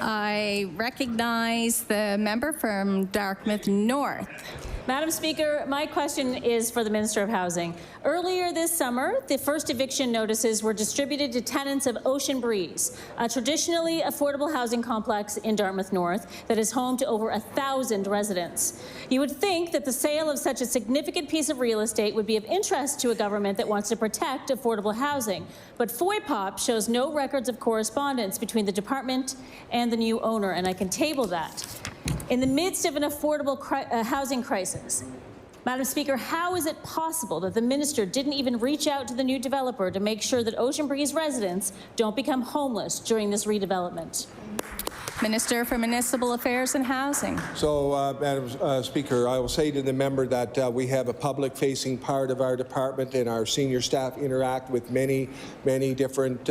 I recognize the member from Dartmouth North. Madam Speaker, my question is for the Minister of Housing. Earlier this summer, the first eviction notices were distributed to tenants of Ocean Breeze, a traditionally affordable housing complex in Dartmouth North that is home to over 1,000 residents. You would think that the sale of such a significant piece of real estate would be of interest to a government that wants to protect affordable housing, but FOIPOP shows no records of correspondence between the department and the new owner, and I can table that. In the midst of an affordable housing crisis, Madam Speaker, how is it possible that the minister didn't even reach out to the new developer to make sure that Ocean Breeze residents don't become homeless during this redevelopment? Minister for Municipal Affairs and Housing. So, Madam Speaker, I will say to the member that we have a public-facing part of our department, and our senior staff interact with many different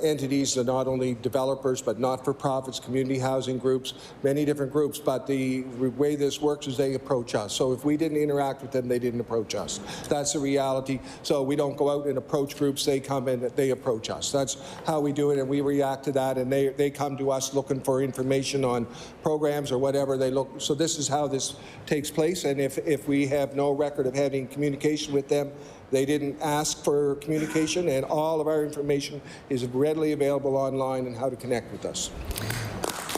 entities, not only developers but not-for-profits, community housing groups, many different groups. But the way this works is they approach us. So if we didn't interact with them, they didn't approach us. That's the reality. So we don't go out and approach groups. They come and they approach us. That's how we do it, and we react to that, and they come to us looking for information on programs or whatever they look. So this is how this takes place, and if we have no record of having communication with them, they didn't ask for communication, and all of our information is readily available online and how to connect with us.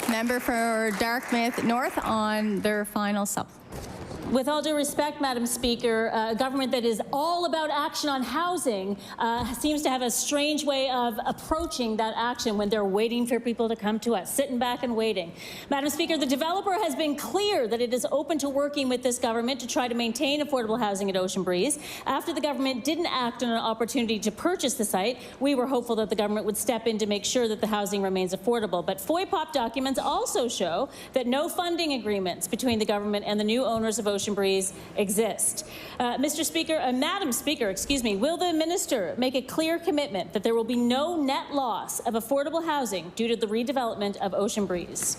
Member for Dartmouth North on their final supplement. With all due respect, Madam Speaker, a government that is all about action on housing seems to have a strange way of approaching that action when they're waiting for people to come to us, sitting back and waiting. Madam Speaker, the developer has been clear that it is open to working with this government to try to maintain affordable housing at Ocean Breeze. After the government didn't act on an opportunity to purchase the site, we were hopeful that the government would step in to make sure that the housing remains affordable. But FOIPOP documents also show that no funding agreements between the government and the new owners of Ocean Breeze exist. Madam Speaker, excuse me, will the minister make a clear commitment that there will be no net loss of affordable housing due to the redevelopment of Ocean Breeze?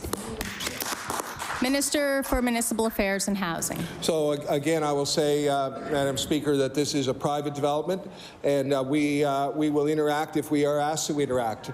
Minister for Municipal Affairs and Housing. So again, I will say, Madam Speaker, that this is a private development, and we will interact if we are asked to interact.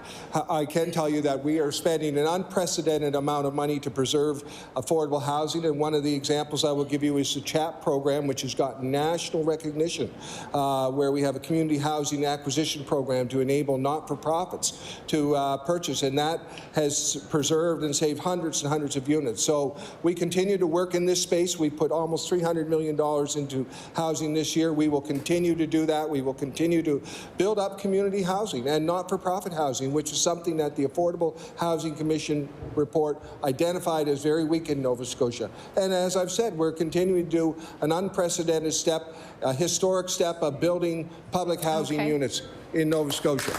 I can tell you that we are spending an unprecedented amount of money to preserve affordable housing, and one of the examples I will give you is the CHAP program, which has gotten national recognition, where we have a community housing acquisition program to enable not-for-profits to purchase, and that has preserved and saved hundreds and hundreds of units. So we continue to work in this space. We put almost $300 million into housing this year. We will continue to do that. We will continue to build up community housing and not-for-profit housing, which is something that the Affordable Housing Commission report identified as very weak in Nova Scotia. And as I've said, we're continuing to do an unprecedented step, a historic step of building public housing units in Nova Scotia.